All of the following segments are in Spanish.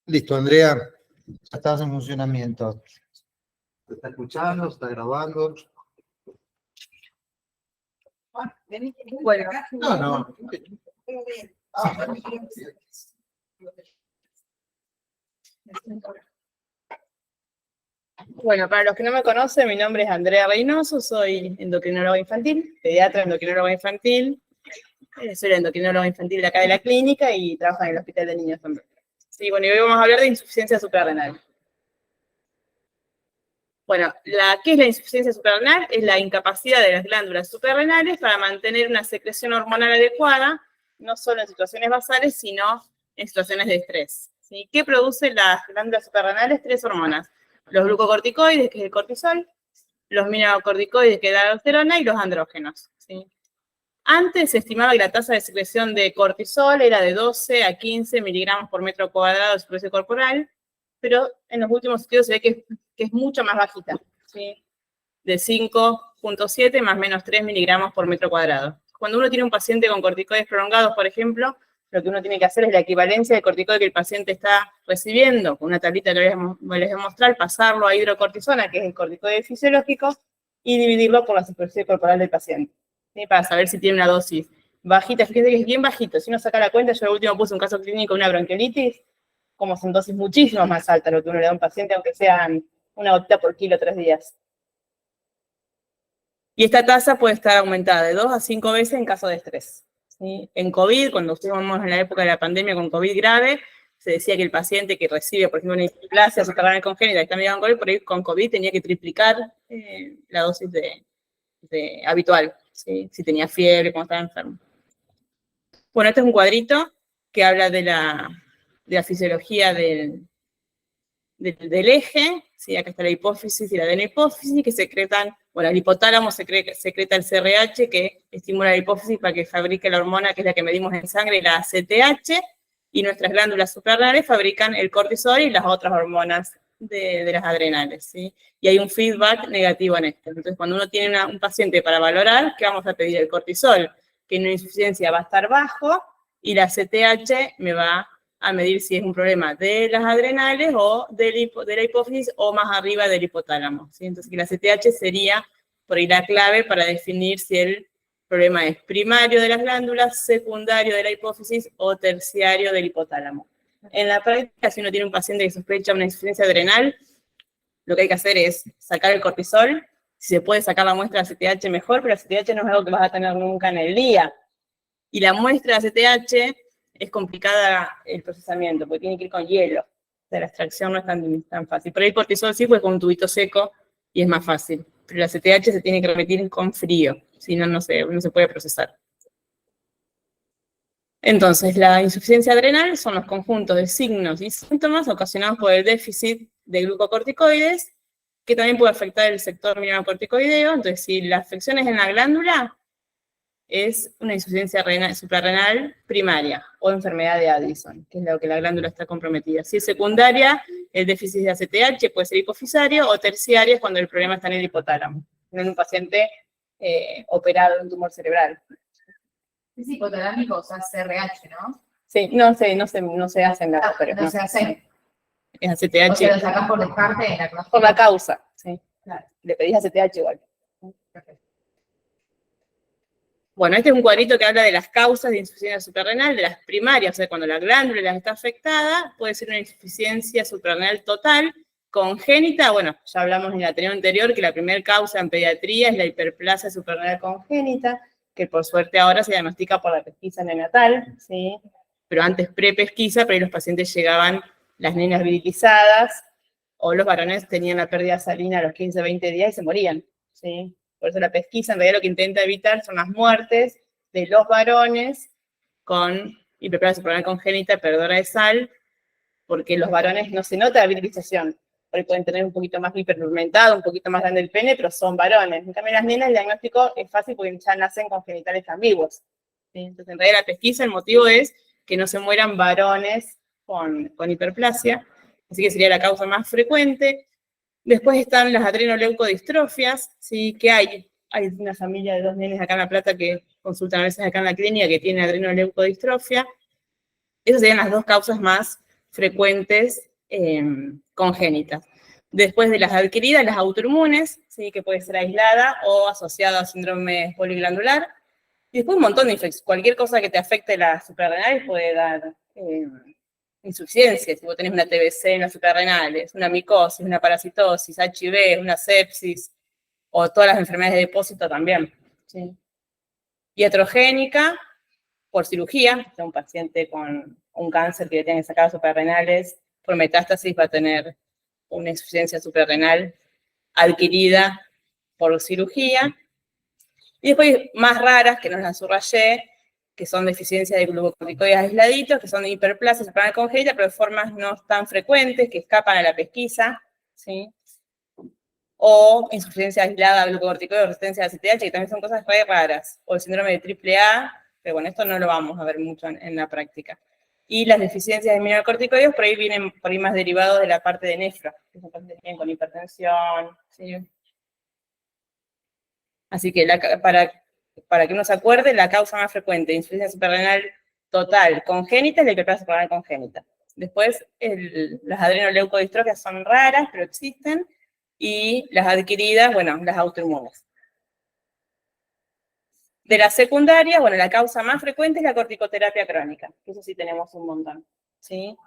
Listo, Andrea, ya estás en funcionamiento. ¿Te está escuchando? ¿Está grabando? Bueno, No. Bueno, para los que no me conocen, mi nombre es Andrea Reynoso, soy endocrinóloga infantil, pediatra endocrinóloga infantil, soy la endocrinóloga infantil de acá de la clínica y trabajo en el Hospital de Niños también. Sí, bueno, y hoy vamos a hablar de insuficiencia suprarrenal. Bueno, ¿qué es la insuficiencia suprarrenal? Es la incapacidad de las glándulas suprarrenales para mantener una secreción hormonal adecuada, no solo en situaciones basales, sino en situaciones de estrés. ¿Sí? ¿Qué producen las glándulas suprarrenales? 3 hormonas. Los glucocorticoides, que es el cortisol, los mineralocorticoides, que es la aldosterona, y los andrógenos. ¿Sí? Antes se estimaba que la tasa de secreción de cortisol era de 12 a 15 miligramos por metro cuadrado de superficie corporal, pero en los últimos estudios se ve que es mucho más bajita, ¿sí? De 5.7 más menos 3 miligramos por metro cuadrado. Cuando uno tiene un paciente con corticoides prolongados, por ejemplo, lo que uno tiene que hacer es la equivalencia de corticoide que el paciente está recibiendo, con una tablita que les voy a mostrar, pasarlo a hidrocortisona, que es el corticoide fisiológico, y dividirlo por la superficie corporal del paciente, ¿sí? Para saber si tiene una dosis bajita. Fíjense que es bien bajito. Si uno saca la cuenta, yo al último puse un caso clínico de una bronquiolitis, como son dosis muchísimo más altas lo que uno le da a un paciente, aunque sean una gotita por kilo 3 días. Y esta tasa puede estar aumentada de 2 a 5 veces en caso de estrés. ¿Sí? En COVID, cuando estuvimos en la época de la pandemia con COVID grave, se decía que el paciente que recibe, por ejemplo, una hiperplasia suprarrenal congénita que está medicada con COVID, por ahí con COVID tenía que triplicar la dosis habitual, ¿sí? Si tenía fiebre, cuando estaba enfermo. Bueno, este es un cuadrito que habla de la fisiología del eje, ¿sí? Acá está la hipófisis y la adenohipófisis, que secretan, bueno, el hipotálamo secreta el CRH, que estimula la hipófisis para que fabrique la hormona, que es la que medimos en sangre, la ACTH, y nuestras glándulas suprarrenales fabrican el cortisol y las otras hormonas de las adrenales, ¿sí? Y hay un feedback negativo en esto. Entonces, cuando uno tiene un paciente para valorar, ¿qué vamos a pedir? El cortisol, que en una insuficiencia va a estar bajo, y la ACTH me va a medir si es un problema de las adrenales o de la hipófisis o más arriba del hipotálamo, ¿sí? Entonces, que la CTH sería por ahí la clave para definir si el problema es primario de las glándulas, secundario de la hipófisis o terciario del hipotálamo. En la práctica, si uno tiene un paciente que sospecha una insuficiencia adrenal, lo que hay que hacer es sacar el cortisol, si se puede sacar la muestra de CTH mejor, pero la CTH no es algo que vas a tener nunca en el día. Y la muestra de CTH es complicada el procesamiento, porque tiene que ir con hielo. O sea, la extracción no es tan fácil. Pero el cortisol sí, pues con un tubito seco y es más fácil. Pero la CTH se tiene que repetir con frío, si no, no se puede procesar. Entonces, la insuficiencia adrenal son los conjuntos de signos y síntomas ocasionados por el déficit de glucocorticoides, que también puede afectar el sector mineralocorticoideo. Entonces, si la afección es en la glándula, es una insuficiencia suprarrenal primaria o enfermedad de Addison, que es lo que la glándula está comprometida. Si es secundaria, el déficit de ACTH puede ser hipofisario, o terciaria es cuando el problema está en el hipotálamo, no en un paciente operado de un tumor cerebral. Es hipotalámico, o sea, CRH, ¿no? Sí, no se hacen las pero no se hacen. Es ACTH. O sea, lo sacás por descarte en la por la causa, sí. Claro. Le pedís ACTH igual. Perfecto. Bueno, este es un cuadrito que habla de las causas de insuficiencia suprarrenal, de las primarias, o sea, cuando la glándula está afectada, puede ser una insuficiencia suprarrenal total, congénita. Bueno, ya hablamos en la anterior que la primera causa en pediatría es la hiperplasia suprarrenal congénita, que por suerte ahora se diagnostica por la pesquisa neonatal, ¿sí? Pero antes pre-pesquisa, pero ahí los pacientes llegaban las nenas virilizadas, o los varones tenían la pérdida salina a los 15, 20 días y se morían, ¿sí? Por eso la pesquisa en realidad lo que intenta evitar son las muertes de los varones con hiperplasia suprarrenal congénita, perdedora de sal, porque los varones no se nota la virilización. Por ahí pueden tener un poquito más hiperpigmentado, un poquito más grande el pene, pero son varones. En cambio, las nenas, el diagnóstico es fácil porque ya nacen con genitales ambiguos, ¿sí? Entonces, en realidad, la pesquisa, el motivo es que no se mueran varones con hiperplasia, así que sería la causa más frecuente. Después están las adrenoleucodistrofias, ¿sí? Que hay una familia de 2 nenes acá en La Plata que consultan a veces acá en la clínica que tiene adrenoleucodistrofia. Esas serían las 2 causas más frecuentes congénitas. Después de las adquiridas, las autoinmunes, ¿sí? Que puede ser aislada o asociada a síndrome poliglandular. Y después un montón de infecciones. Cualquier cosa que te afecte las suprarrenales puede dar insuficiencia. Si vos tenés una TBC en las suprarrenales, una micosis, una parasitosis, HIV, una sepsis, o todas las enfermedades de depósito también. ¿Sí? Iatrogénica, por cirugía, o sea, un paciente con un cáncer que le tienen que sacar suprarrenales, por metástasis va a tener una insuficiencia suprarrenal adquirida por cirugía. Y después más raras, que no las subrayé, que son deficiencias de glucocorticoides aisladitos, que son hiperplasia suprarrenal congénita, pero de formas no tan frecuentes, que escapan a la pesquisa, ¿sí? O insuficiencia aislada de glucocorticoides, resistencia a CTH, que también son cosas re raras. O el síndrome de AAA, pero bueno, esto no lo vamos a ver mucho en la práctica. Y las deficiencias de mineralocorticoides, por ahí vienen por ahí más derivados de la parte de nefro, que son pacientes que tienen con hipertensión, ¿sí? Así que para que uno se acuerde, la causa más frecuente de insuficiencia suprarrenal total congénita es la hiperplasia suprarrenal congénita. Después, las adrenoleucodistrofias son raras, pero existen, y las adquiridas, bueno, las autoinmunes. De las secundarias, bueno, la causa más frecuente es la corticoterapia crónica, que eso sí tenemos un montón, ¿sí?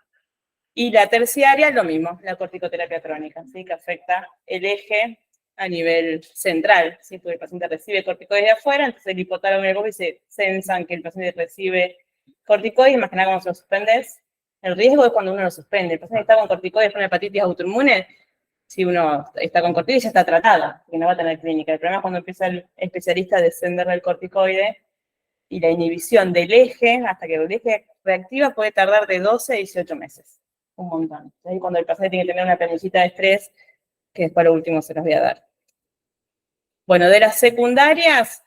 Y la terciaria, lo mismo, la corticoterapia crónica, ¿sí? Que afecta el eje a nivel central, ¿sí? Porque el paciente recibe corticoides de afuera, entonces el hipotálamo y el hipófisis se sensan que el paciente recibe corticoides, más que nada cuando se lo suspendes. El riesgo es cuando uno lo suspende. El paciente está con corticoides por una hepatitis autoinmune, si uno está con corticoides ya está tratado, porque no va a tener clínica. El problema es cuando empieza el especialista a descender del corticoide y la inhibición del eje, hasta que el eje reactiva, puede tardar de 12 a 18 meses. Un montón. Ahí cuando el paciente tiene que tener una apendicitis de estrés, que después lo último se los voy a dar. Bueno, de las secundarias,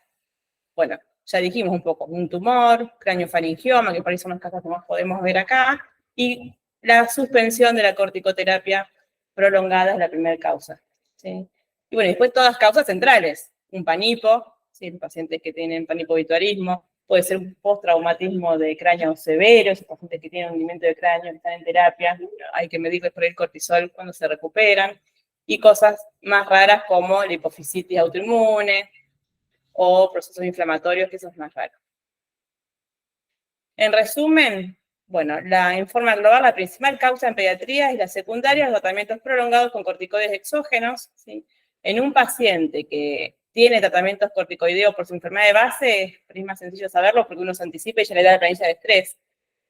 bueno, ya dijimos un poco, un tumor, craneofaringioma, que por ahí son las casos que más podemos ver acá, y la suspensión de la corticoterapia prolongada es la primera causa, ¿sí? Y bueno, después todas causas centrales, un panipo, ¿sí? Pacientes que tienen panipobituarismo, puede ser un postraumatismo de cráneo severo, esos pacientes que tienen hundimiento de cráneo, que están en terapia, hay que medirles por el cortisol cuando se recuperan, y cosas más raras como la hipofisitis autoinmune, o procesos inflamatorios, que eso es más raro. En resumen, bueno, en forma global, la principal causa en pediatría y la secundaria, los tratamientos prolongados con corticoides exógenos, ¿sí? En un paciente que tiene tratamientos corticoideos por su enfermedad de base, es más sencillo saberlo porque uno se anticipa y ya le da la planilla de estrés.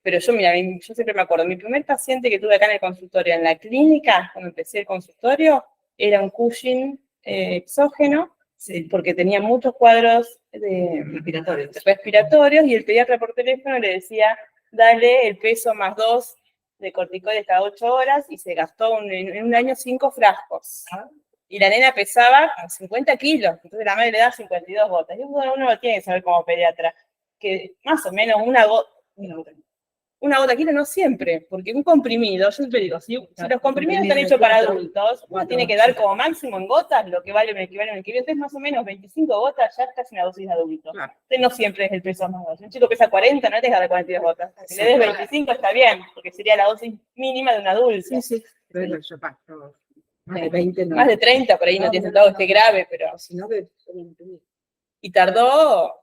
Pero yo siempre me acuerdo, mi primer paciente que tuve acá en el consultorio, en la clínica, cuando empecé el consultorio, era un Cushing exógeno, sí, porque tenía muchos cuadros respiratorios, y el pediatra por teléfono le decía, dale el peso más 2 de corticoides cada 8 horas, y se gastó en un año 5 frascos. Y la nena pesaba 50 kilos, entonces la madre le da 52 gotas. Y uno lo tiene que saber como pediatra, que más o menos una gota kilo no siempre, porque un comprimido, yo siempre digo, si los comprimidos están hechos para adultos, uno tiene que dar como máximo en gotas lo que vale un equivalente. Entonces más o menos 25 gotas ya es casi una dosis de adulto. Entonces no siempre es el peso más 2. Si un chico pesa 40, no te deja de 42 gotas. Si le des 25 está bien, porque sería la dosis mínima de un adulto. Sí, sí. Pero yo paso más de 20, no. Más de 30 por ahí no tiene sentado, esté grave, pero... Si no, que... Y tardó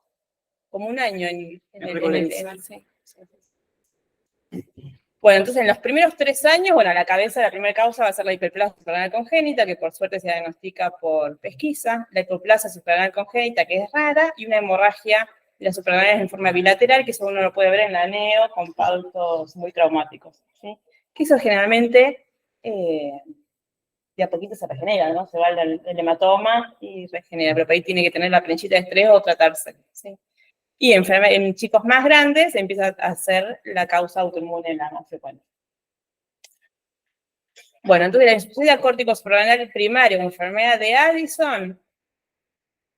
como un año en sí. Bueno, entonces en los primeros 3 años, bueno, la cabeza, la primera causa va a ser la hiperplasia suprarrenal congénita, que por suerte se diagnostica por pesquisa, la hipoplasia suprarrenal congénita, que es rara, y una hemorragia de las suprarrenales en forma bilateral, que eso uno lo puede ver en la neo, con partos muy traumáticos, ¿sí? Que eso generalmente de a poquito se regenera, ¿no? Se va el hematoma y regenera, pero por ahí tiene que tener la planchita de estrés o tratarse, ¿sí? Y en chicos más grandes empieza a ser la causa autoinmune la más frecuente. Bueno, entonces la insuficiencia córtico-suprarrenal primaria o enfermedad de Addison,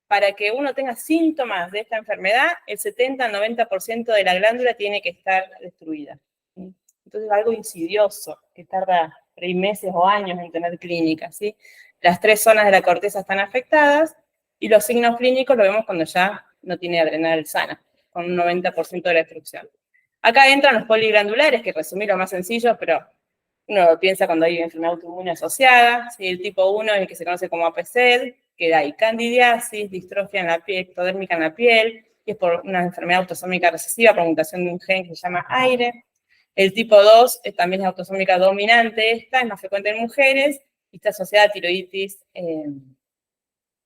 para que uno tenga síntomas de esta enfermedad, el 70 al 90% de la glándula tiene que estar destruida. Entonces es algo insidioso, que tarda 3 meses o años en tener clínica, ¿sí? las 3 zonas de la corteza están afectadas, y los signos clínicos lo vemos cuando ya no tiene adrenal sana, con un 90% de la destrucción. Acá entran los poliglandulares, que resumí lo más sencillo, pero uno piensa cuando hay enfermedad autoinmune asociada, ¿sí? El tipo 1 es el que se conoce como APC, que hay candidiasis, distrofia en la piel, ectodérmica en la piel, que es por una enfermedad autosómica recesiva, por mutación de un gen que se llama AIRE. El tipo 2 también es autosómica dominante, esta es más frecuente en mujeres, y está asociada a tiroiditis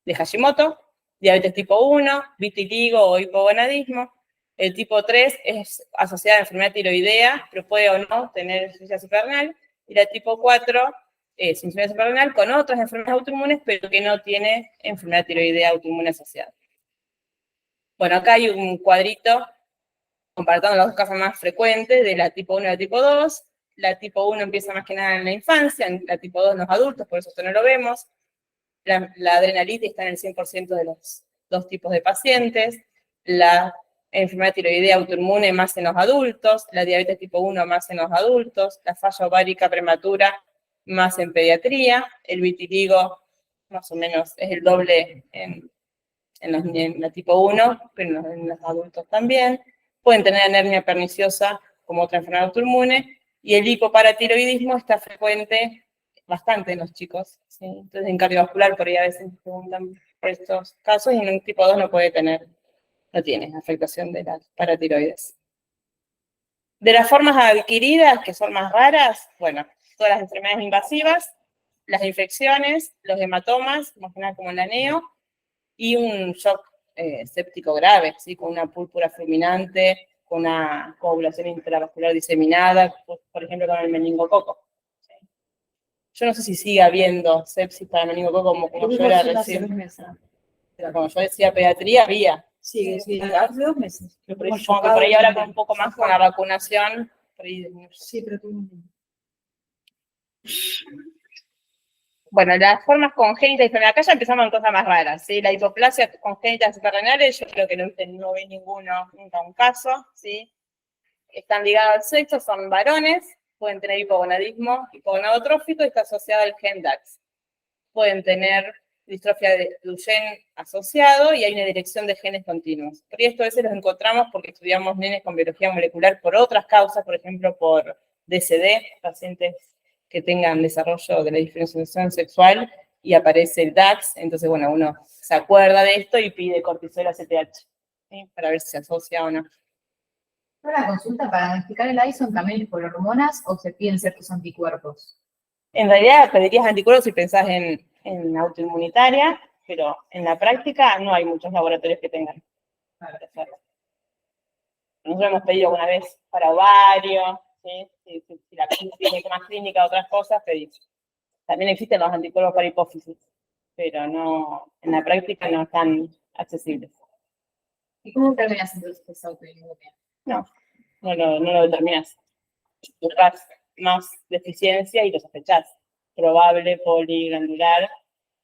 de Hashimoto, diabetes tipo 1, vitiligo o hipogonadismo. El tipo 3 es asociada a enfermedad tiroidea, pero puede o no tener insuficiencia suprarrenal. Y la tipo 4 es insuficiencia suprarrenal con otras enfermedades autoinmunes, pero que no tiene enfermedad tiroidea autoinmune asociada. Bueno, acá hay un cuadrito comparando las dos causas más frecuentes de la tipo 1 y la tipo 2. La tipo 1 empieza más que nada en la infancia, la tipo 2 en los adultos, por eso esto no lo vemos. La adrenalitis está en el 100% de los 2 tipos de pacientes. La enfermedad tiroidea autoinmune más en los adultos, la diabetes tipo 1 más en los adultos, la falla ovárica prematura más en pediatría, el vitiligo más o menos es el doble en la tipo 1, pero en los adultos también. Pueden tener anemia perniciosa como otra enfermedad autoinmune, y el hipoparatiroidismo está frecuente bastante en los chicos, ¿sí? Entonces en cardiovascular por ahí a veces preguntan por estos casos, y en un tipo 2 no tiene afectación de las paratiroides. De las formas adquiridas, que son más raras, bueno, todas las enfermedades invasivas, las infecciones, los hematomas, como la NEO, y un shock séptico grave, ¿sí? Con una púrpura fulminante, con una coagulación intravascular diseminada, por ejemplo, con el meningococo. ¿Sí? Yo no sé si sigue habiendo sepsis para meningococo como yo era recién. Pero como yo decía pediatría, había. Sí, hace 2 meses. Supongo que por ahí ahora con un poco más con la vacunación. Por ahí, Sí, pero tú... Bueno, las formas congénitas, pero acá ya empezamos con cosas más raras, ¿sí? La hipoplasia congénita suprarrenales, yo creo que no vi nunca un caso, ¿sí? Están ligados al sexo, son varones, pueden tener hipogonadismo, hipogonadotrófico, y está asociado al gen DAX. Pueden tener distrofia de Duchenne asociado, y hay una dirección de genes continuos. Por esto a veces los encontramos porque estudiamos nenes con biología molecular por otras causas, por ejemplo, por DCD, pacientes que tengan desarrollo de la diferenciación sexual, y aparece el DAX, entonces, bueno, uno se acuerda de esto y pide cortisol ACTH, ¿sí? Para ver si se asocia o no. ¿La consulta para diagnosticar el ISON también es por hormonas o se piden ciertos anticuerpos? En realidad pedirías anticuerpos si pensás en autoinmunitaria, pero en la práctica no hay muchos laboratorios que tengan para hacerlo. Nosotros hemos pedido alguna vez para ovario, ¿sí? Si la tiene más clínica, otras cosas, pedimos. También existen los anticuerpos para hipófisis, pero no, en la práctica no están accesibles. ¿Y cómo determinas entonces esa autoinmunidad? No lo determinas. Buscas más deficiencia y lo sospechás. Probable, poliglandular.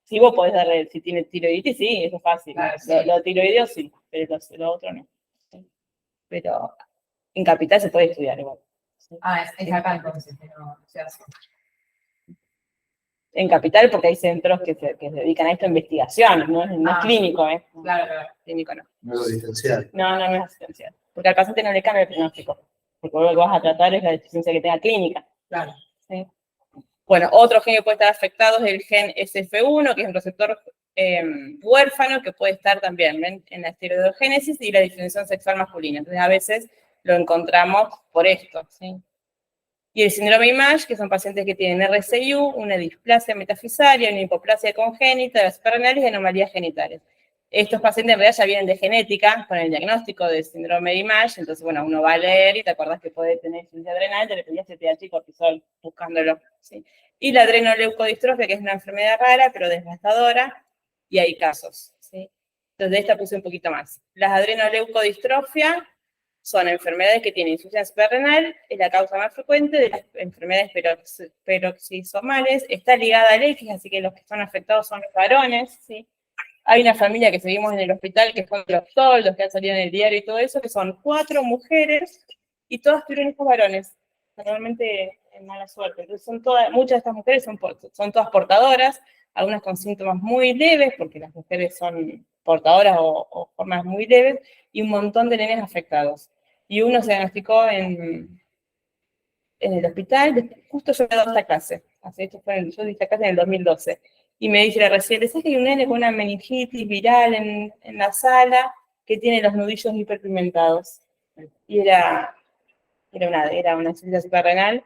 Si vos podés darle, si tiene tiroiditis, sí, eso es fácil. Claro, sí. Lo tiroideo sí, pero lo otro no. ¿Sí? Pero en capital se puede estudiar igual. ¿Sí? Es acá entonces, que no se hace. En capital, porque hay centros que se dedican a esto, investigación, no es clínico, ¿eh? Claro. Clínico no. No lo diferencial. No es asistencial. Porque al paciente no le cambia el pronóstico. Porque lo que vas a tratar es la deficiencia que tenga clínica. Claro. ¿Sí? Bueno, otro gen que puede estar afectado es el gen SF1, que es un receptor huérfano, que puede estar también en la esteroidogénesis y la diferenciación sexual masculina. Entonces, a veces lo encontramos por esto, ¿sí? Y el síndrome IMAGE, que son pacientes que tienen RCIU, una displasia metafisaria, una hipoplasia congénita, las suprarrenales y anomalías genitales. Estos pacientes en realidad ya vienen de genética, con el diagnóstico de síndrome de IMAGE, entonces, bueno, uno va a leer y te acordás que puede tener insuficiencia adrenal, te le pedías CTH y cortisol buscándolo, ¿sí? Y la adrenoleucodistrofia, que es una enfermedad rara, pero devastadora, y hay casos, ¿sí? Entonces, de esta puse un poquito más. Las adrenoleucodistrofia son enfermedades que tienen insuficiencia suprarrenal, es la causa más frecuente de las enfermedades peroxisomales, está ligada al X, así que los que son afectados son los varones, ¿sí? Hay una familia que seguimos en el hospital, que son los toldos, que han salido en el diario y todo eso, que son 4 mujeres, y todas tuvieron hijos varones, normalmente en mala suerte. Entonces muchas de estas mujeres son todas portadoras, algunas con síntomas muy leves, porque las mujeres son portadoras o formas muy leves, y un montón de nenes afectados. Y uno se diagnosticó en el hospital, justo yo he dado esta clase, así esto fue yo di esta clase en el 2012, y me dice la residente, ¿sabes que hay un nene con una meningitis viral en la sala que tiene los nudillos hiperpigmentados? Y era una insuficiencia suprarrenal,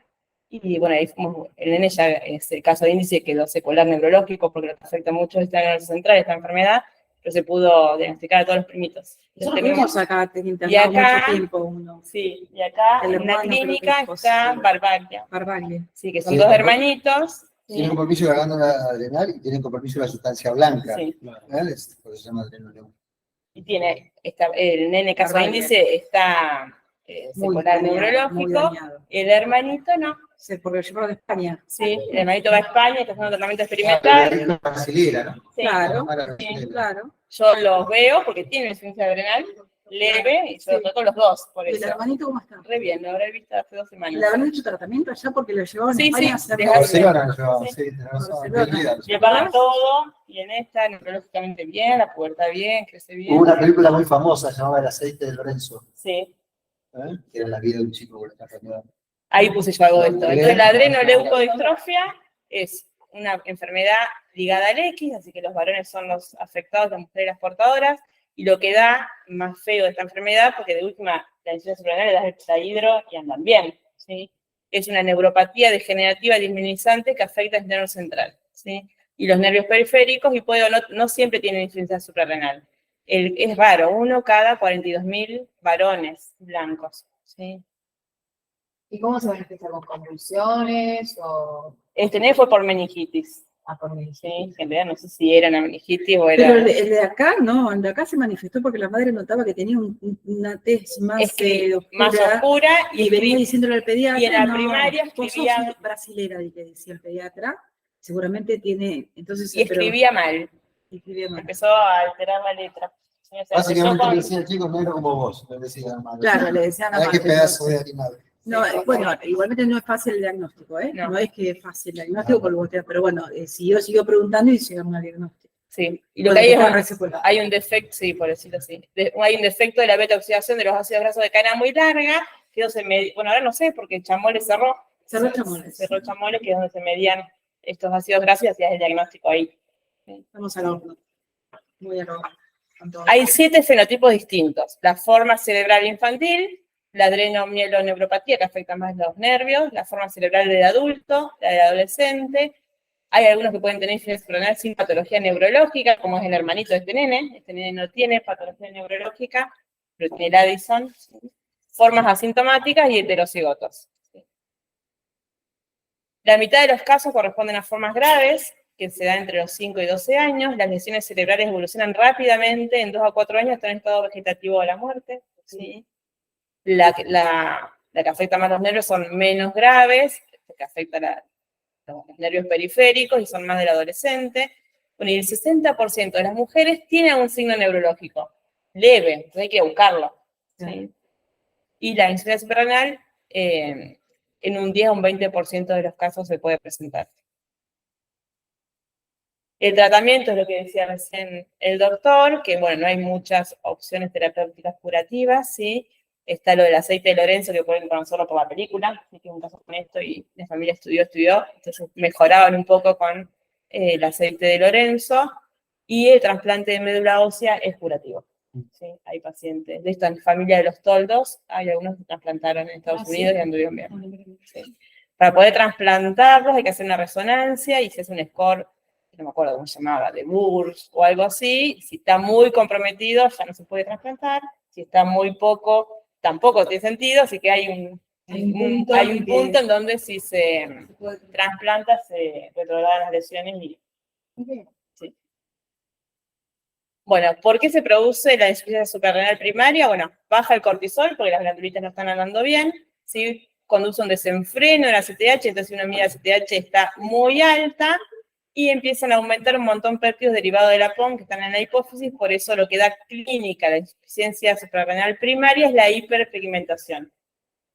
y bueno, ahí fuimos, el nene ya, ese caso de índice quedó secular neurológico, porque lo que afecta mucho es la nervio central, esta enfermedad, pero se pudo diagnosticar a todos los primitos. Nosotros Entonces, tuvimos acá internado y acá- mucho tiempo uno. sí, y acá El en la hermano, creo que clínica es está posible. Barbaglia, Barbaglia. sí, que son Sí, dos Barbaglia. hermanitos. Tienen compromiso de la glándula adrenal y tienen compromiso de la sustancia blanca. Sí. ¿Vale? Por eso se llama adrenoleuco. Y tiene, el nene caso de Barbaglia. índice está Muy secular dañado, muy neurológico, dañado. el hermanito no, Sí, porque lo llevaron de España. sí, el hermanito va a España, está haciendo tratamiento Ah, experimental, la brasilera, ¿no? sí. Claro, Ah, la Sí. brasilera. claro. Yo los veo porque tienen insuficiencia adrenal leve, y yo los toco los dos, por ¿Y el eso. hermanito cómo está? Re bien, lo habré visto hace 2 ¿Le semanas. habrán hecho tratamiento allá porque lo llevaban Sí, a España sí, a hacer de A Barcelona, yo, Sí. sí, tenés razón. Barcelona. Me olvidé. Le pagan todo, y en esta neurológicamente bien, la pubertad bien, crece bien. Hubo una película muy famosa llamada El aceite de Lorenzo, Sí, que era la vida de un chico con esta enfermedad. ahí puse yo algo de esto. Entonces, la adrenoleucodistrofia es una enfermedad ligada al X, así que los varones son los afectados, las mujeres las portadoras, y lo que da más feo de esta enfermedad, porque de última la insuficiencia suprarrenal le da el tetrahidro y andan bien, ¿sí? Es una neuropatía degenerativa disminuyente que afecta el nervio central, ¿sí? Y los nervios periféricos, y no siempre tienen insuficiencia suprarrenal. Es raro, 1 cada 42.000 varones blancos, ¿sí? ¿Y cómo se manifiesta? ¿Con convulsiones o Este nene fue por meningitis, por ¿sí? Que en realidad no sé si era una meningitis o era... Pero el de acá, no, el de acá se manifestó porque la madre notaba que tenía una tez más, más oscura, oscura, y venía diciéndole al pediatra, y en la no, primaria vos sos escribía- brasilera, y le decía el pediatra, seguramente tiene, entonces, y pero- escribía mal, escribía mal. empezó a alterar la letra. O sea, empezó Básicamente con- le decía al chico negro como vos, le decía hermano. Claro, le decían a Ay, qué madre, pedazo de animal. No, bueno, igualmente no es fácil el diagnóstico, ¿eh? No. No es que es fácil el diagnóstico, porque vos pero bueno, siguió preguntando y llegamos al diagnóstico. Sí, y lo Bueno, que hay está es resecuelado. hay un defecto, sí, por decirlo así, hay un defecto de la beta-oxidación de los ácidos grasos de cadena muy larga, que es donde se medía, bueno, ahora no sé, porque Chamole cerró. Cerró Chamole. Cerró Chamole, que es donde se medían estos ácidos grasos y hacías el diagnóstico ahí. Vamos al horno. Muy al horno. Con todo. Hay 7 fenotipos distintos: la forma cerebral infantil, la adrenomieloneuropatía, que afecta más los nervios, la forma cerebral del adulto, la del adolescente. Hay algunos que pueden tener insuficiencia suprarrenal sin patología neurológica, como es el hermanito de este nene. Este nene no tiene patología neurológica, pero tiene el Addison. Formas asintomáticas y heterocigotos. La mitad de los casos corresponden a formas graves, que se dan entre los 5 y 12 años. Las lesiones cerebrales evolucionan rápidamente, en 2 a 4 años están en estado vegetativo de la muerte. ¿Sí? La que afecta más los nervios son menos graves, que afecta los nervios periféricos y son más del adolescente. Bueno, y el 60% de las mujeres tienen un signo neurológico leve, entonces hay que buscarlo. ¿Sí? Y la insuficiencia suprarrenal, en un 10 a un 20% de los casos se puede presentar. El tratamiento es lo que decía recién el doctor, que bueno, no hay muchas opciones terapéuticas curativas, ¿sí? Está lo del aceite de Lorenzo, que pueden conocerlo por la película, así que un caso con esto, y la familia estudió, entonces mejoraban un poco con el aceite de Lorenzo, y el trasplante de médula ósea es curativo. ¿Sí? Hay pacientes, de esta familia de los toldos, hay algunos que trasplantaron en Estados Unidos y anduvieron bien. ¿Sí? Para poder trasplantarlos hay que hacer una resonancia y se hace un score, no me acuerdo cómo se llamaba, de Burs o algo así. Si está muy comprometido ya no se puede trasplantar, si está muy poco tampoco tiene sentido, así que hay un punto en donde si se trasplanta se retrogradan las lesiones y... Sí. Bueno, ¿por qué se produce la insuficiencia suprarrenal primaria? Bueno, baja el cortisol porque las glandulitas no están andando bien, ¿sí? Conduce un desenfreno de la CTH, entonces una medida de CTH está muy alta y empiezan a aumentar un montón péptidos derivados de la PON que están en la hipófisis, por eso lo que da clínica la insuficiencia suprarrenal primaria es la hiperpigmentación.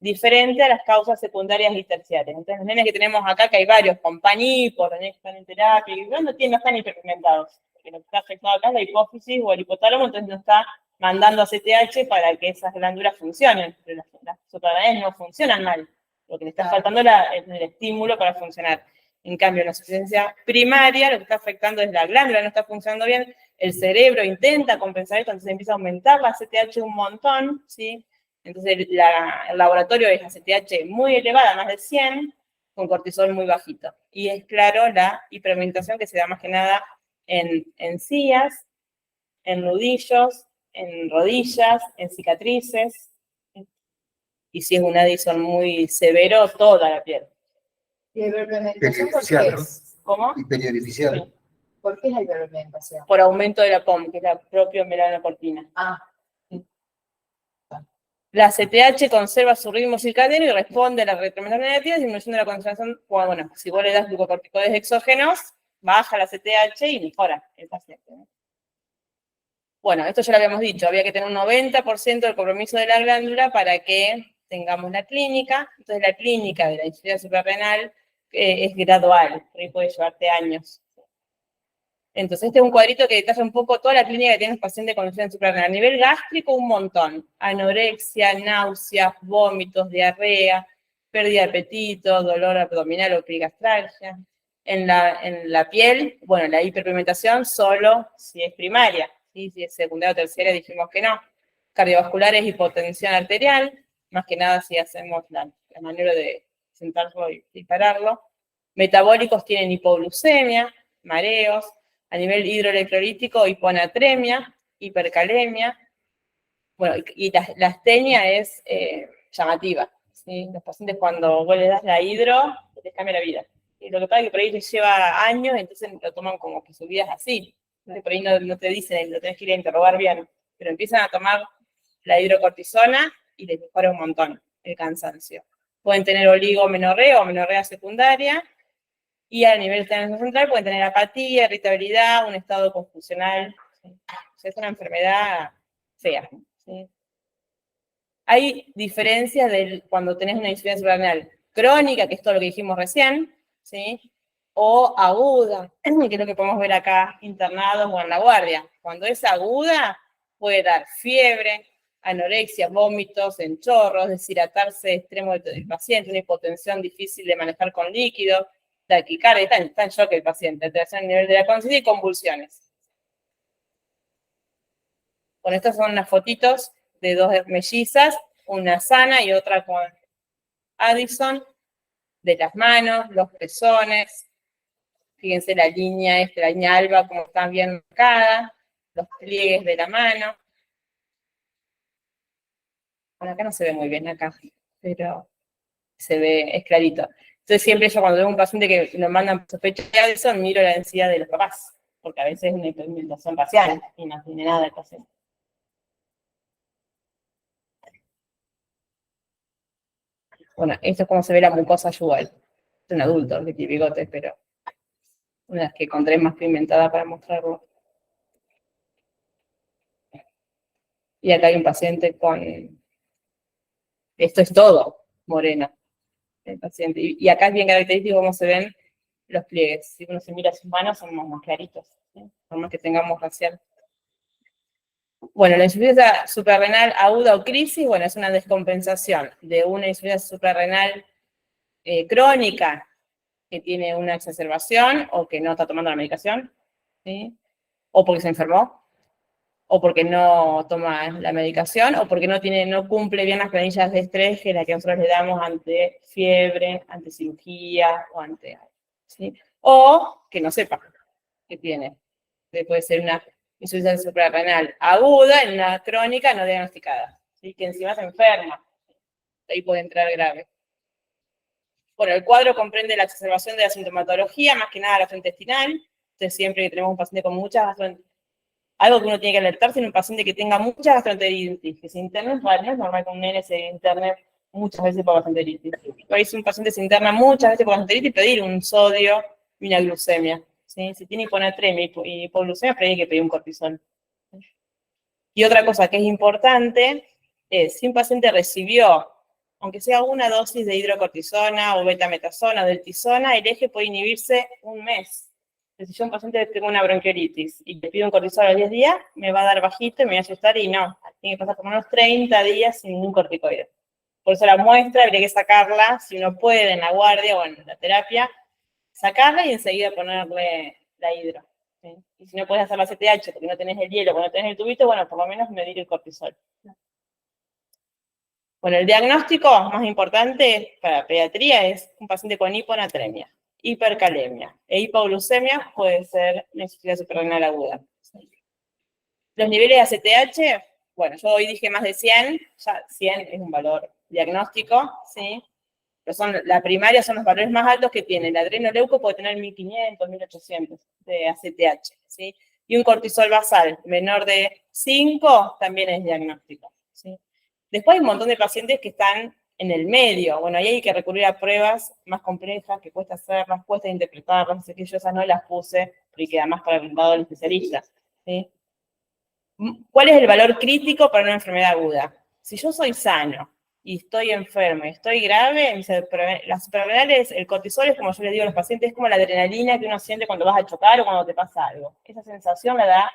diferente a las causas secundarias y terciarias. Entonces, los nenes que tenemos acá, que hay varios, con panhipo, los nenes que están en terapia, y no están hiperpigmentados, porque lo que está afectado acá es la hipófisis o el hipotálamo, entonces no está mandando a CTH para que esas glándulas funcionen, pero las suprarrenales no funcionan mal, lo que le está faltando es el estímulo para funcionar. En cambio, en la insuficiencia primaria, lo que está afectando es la glándula, no está funcionando bien, el cerebro intenta compensar esto, entonces empieza a aumentar la CTH un montón, ¿sí? Entonces el laboratorio es la CTH muy elevada, más de 100, con cortisol muy bajito. Y es claro la hiperpigmentación que se da más que nada en encías, en nudillos, en rodillas, en cicatrices, y si es un Addison muy severo, toda la piel. ¿Y hiperpigmentación por qué Periodificial, ¿no? es? ¿Cómo? Y periodificial. Sí. ¿Por qué es la hiperpigmentación? Por aumento de la POM, que es la propia melanocortina. Ah, La CTH conserva su ritmo circadiano y responde a la retroalimentación negativa, disminuyendo la concentración. Bueno, si vos le das glucocorticoides exógenos, baja la CTH y mejora el paciente. Bueno, esto ya lo habíamos dicho, había que tener un 90% del compromiso de la glándula para que tengamos la clínica. Entonces, la clínica de la insuficiencia suprarrenal es gradual, por ahí puede llevarte años. Entonces, este es un cuadrito que detalla un poco toda la clínica que tienen los pacientes con insuficiencia suprarrenal. A nivel gástrico, un montón. Anorexia, náuseas, vómitos, diarrea, pérdida de apetito, dolor abdominal o epigastralgia. En la piel, bueno, la hiperpigmentación solo si es primaria. ¿Sí? Si es secundaria o terciaria, dijimos que no. Cardiovasculares, hipotensión arterial, más que nada si hacemos la maniobra de sentarlo y pararlo. Metabólicos tienen hipoglucemia, mareos. A nivel hidroelectrolítico, hiponatremia, hipercalemia. Bueno, y la astenia es llamativa, ¿sí? Los pacientes cuando vos les das la hidro, les cambia la vida. Y lo que pasa es que por ahí les lleva años, entonces lo toman como que su vida es así. Entonces por ahí no te dicen, lo tenés que ir a interrogar bien. Pero empiezan a tomar la hidrocortisona y les mejora un montón el cansancio. Pueden tener oligomenorrea o menorrea secundaria, y a nivel central pueden tener apatía, irritabilidad, un estado confusional. ¿Sí? O sea, es una enfermedad fea. ¿Sí? Hay diferencias cuando tenés una insuficiencia suprarrenal crónica, que es todo lo que dijimos recién, ¿sí? O aguda, que es lo que podemos ver acá internados o en la guardia. Cuando es aguda, puede dar fiebre, anorexia, vómitos, enchorros, deshidratarse extremo del paciente, una hipotensión difícil de manejar con líquido, taquicardia, está en shock el paciente, alteración a nivel de la conciencia y convulsiones. Bueno, estas son las fotitos de dos mellizas, una sana y otra con Addison, de las manos, los pezones. Fíjense la línea la línea alba, como están bien marcada, los pliegues de la mano. Bueno, acá no se ve muy bien, acá, pero se ve, es clarito. Entonces siempre yo cuando veo un paciente que nos mandan sospecha de Addison, miro la densidad de los papás, porque a veces es una hiperpigmentación parcial y no tiene nada el paciente. Bueno, esto es como se ve la mucosa yugal. Es un adulto que tiene bigotes, pero una vez que encontré más pigmentada para mostrarlo. Y acá hay un paciente con... Esto es todo moreno, el paciente. Y acá es bien característico cómo se ven los pliegues. Si uno se mira sus manos, son más claritos, ¿sí? Por más que tengamos racial. Bueno, la insuficiencia suprarrenal aguda o crisis, bueno, es una descompensación de una insuficiencia suprarrenal crónica que tiene una exacerbación o que no está tomando la medicación, ¿sí? O porque se enfermó, o porque no toma la medicación, o porque no cumple bien las planillas de estrés que es la que nosotros le damos ante fiebre, ante cirugía o ante... ¿sí? O que no sepa que tiene. Puede ser una insuficiencia suprarrenal aguda en una crónica no diagnosticada, ¿sí? Que encima se enferma. Ahí puede entrar grave. Bueno, el cuadro comprende la exacerbación de la sintomatología, más que nada gastrointestinal. Entonces, siempre que tenemos un paciente con muchas gastroenteritis, algo que uno tiene que alertarse en un paciente que tenga muchas gastroenteritis, que se interne, no es normal que un nene se interne muchas veces por gastroenteritis. Por ahí si un paciente se interna muchas veces por gastroenteritis, pedir un sodio y una glucemia. ¿Sí? Si tiene hiponatremia y hipoglucemia, pero hay que pedir un cortisol. Y otra cosa que es importante es, si un paciente recibió aunque sea una dosis de hidrocortisona o betametasona o deltisona, el eje puede inhibirse un mes. Si yo a un paciente tengo una bronquiolitis y le pido un cortisol a los 10 días, me va a dar bajito y me va a asustar y no. Tiene que pasar por unos 30 días sin ningún corticoide. Por eso la muestra habría que sacarla, si uno puede, en la guardia o en la terapia, sacarla y enseguida ponerle la hidro. ¿Sí? Y si no puedes hacer la CTH porque no tenés el hielo, porque no tenés el tubito, bueno, por lo menos medir el cortisol. Bueno, el diagnóstico más importante para pediatría es un paciente con hiponatremia, hipercalemia e hipoglucemia, puede ser una insuficiencia suprarrenal aguda. Los niveles de ACTH, bueno, yo hoy dije más de 100, ya 100 es un valor diagnóstico, ¿sí? Pero la primaria son los valores más altos que tiene. El adrenoleuco puede tener 1500, 1800 de ACTH, ¿sí? Y un cortisol basal menor de 5 también es diagnóstico, ¿sí? Después hay un montón de pacientes que están en el medio. Bueno, ahí hay que recurrir a pruebas más complejas, que cuesta hacerlas, cuesta interpretarlas, así que yo esas no las puse, porque queda más para el lado del especialista, ¿sí? ¿Cuál es el valor crítico para una enfermedad aguda? Si yo soy sano y estoy enfermo y estoy grave, las suprarrenales, el cortisol es, como yo les digo a los pacientes, es como la adrenalina que uno siente cuando vas a chocar o cuando te pasa algo. Esa sensación la da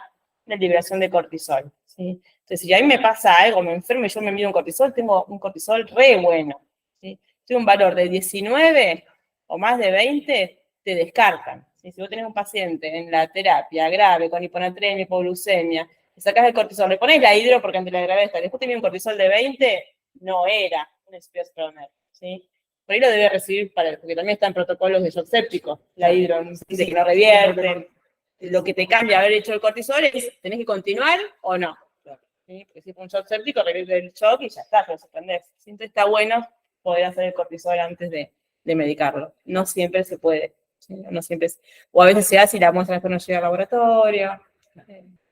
la liberación de cortisol, ¿sí? Entonces, si a mí me pasa algo, me enfermo y yo me mido un cortisol, tengo un cortisol re bueno, ¿sí? Tengo un valor de 19 o más de 20, te descartan, ¿sí? Si vos tenés un paciente en la terapia grave con hiponatremia, hipoglucemia, le sacás el cortisol, le ponés la hidro porque ante la gravedad está, después te mide un cortisol de 20, no era una insuficiencia suprarrenal, ¿sí? Por ahí lo debe recibir, porque también están protocolos de shock séptico, la hidro, de que no revierte. Lo que te cambia haber hecho el cortisol es, ¿tenés que continuar o no? ¿Sí? Porque si fue un shock séptico, revierte el shock y ya está, lo suspendés. Siempre está bueno poder hacer el cortisol antes de medicarlo. No siempre se puede, ¿sí? No siempre o a veces se hace y la muestra después no llega al laboratorio,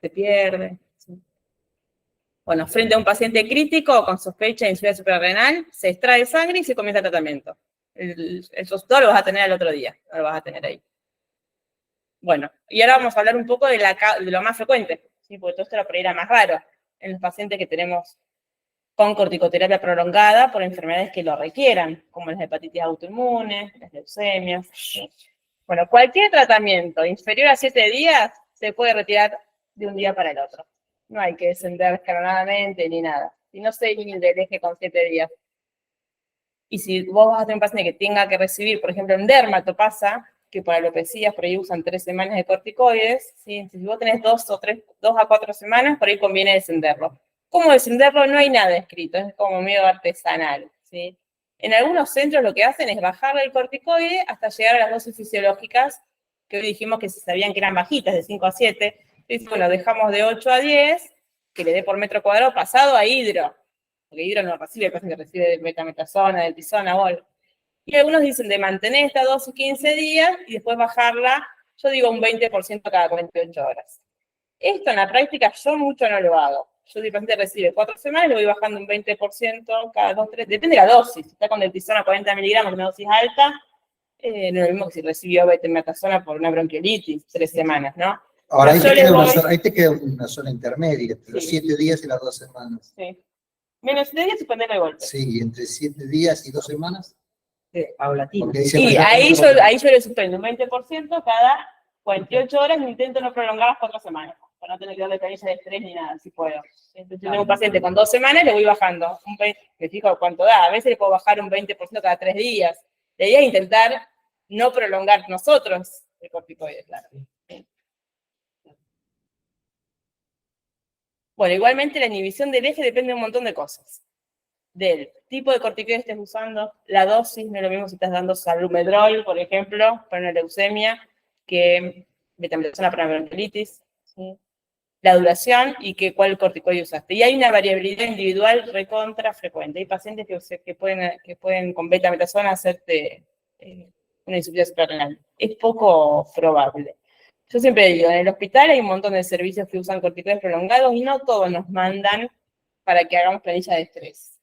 se pierde, ¿sí? Bueno, frente a un paciente crítico con sospecha de insuficiencia suprarrenal, se extrae sangre y se comienza el tratamiento. El todo lo vas a tener al otro día, no lo vas a tener ahí. Bueno, y ahora vamos a hablar un poco de lo más frecuente, ¿sí? Porque todo esto por ahí era más raro en los pacientes que tenemos con corticoterapia prolongada por enfermedades que lo requieran, como las hepatitis autoinmunes, las leucemias, ¿sí? Bueno, cualquier tratamiento inferior a 7 días se puede retirar de un día para el otro. No hay que descender escalonadamente ni nada. Si no se elimina del eje con 7 días. Y si vos vas a tener un paciente que tenga que recibir, por ejemplo, en dermato pasa que por alopecias por ahí usan 3 semanas de corticoides, ¿sí? Si vos tenés 2 a 4 semanas, por ahí conviene descenderlo. ¿Cómo descenderlo? No hay nada escrito, es como medio artesanal, ¿sí? En algunos centros lo que hacen es bajarle el corticoide hasta llegar a las dosis fisiológicas, que hoy dijimos que se sabían que eran bajitas, de 5 a 7. Entonces, bueno, dejamos de 8 a 10, que le dé por metro cuadrado pasado a hidro, porque hidro no recibe, el paciente recibe betametasona, deltisona, bol. Y algunos dicen de mantener esta dosis 15 días y después bajarla, yo digo un 20% cada 48 horas. Esto en la práctica yo mucho no lo hago. Yo si el paciente recibe 4 semanas, le voy bajando un 20% cada 2, 3, depende de la dosis. Si está con deltisona 40 miligramos, una dosis alta, no es lo mismo que si recibió betametasona por una bronquiolitis, 3 semanas, ¿no? Ahora ahí Yo te queda una zona intermedia, entre los 7 días y las 2 semanas. Sí. Menos 7 días suspender de golpe. Sí, entre 7 días y 2 semanas. Paulatino. Y ahí yo le suspendo un 20% cada 48 horas y intento no prolongar las 4 semanas, para no tener que darle canilla de estrés ni nada, si puedo. Entonces, yo tengo un paciente con 2 semanas, le voy bajando. Me fijo cuánto da. A veces le puedo bajar un 20% cada 3 días. La idea es intentar no prolongar nosotros el corticoide, claro. Bueno, igualmente la inhibición del eje depende de un montón de cosas. Del tipo de corticoide que estés usando, la dosis, no es lo mismo si estás dando salumedrol, por ejemplo, para una leucemia, que betametasona para una bronquiolitis, ¿sí? La duración y cuál corticoide usaste. Y hay una variabilidad individual recontra frecuente. Hay pacientes que pueden con betametasona hacerte una insuficiencia suprarrenal. Es poco probable. Yo siempre digo, en el hospital hay un montón de servicios que usan corticoides prolongados y no todos nos mandan para que hagamos planilla de estrés.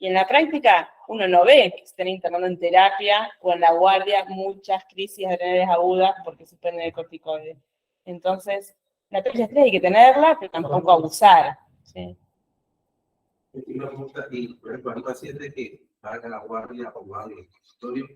Y en la práctica, uno no ve que estén internando en terapia o en la guardia muchas crisis adrenales agudas porque suspenden el corticoide. Entonces, la planilla de estrés hay que tenerla, pero tampoco abusar, ¿sí? Una pregunta aquí, por ejemplo, hay pacientes que haga la guardia o haga el consultorio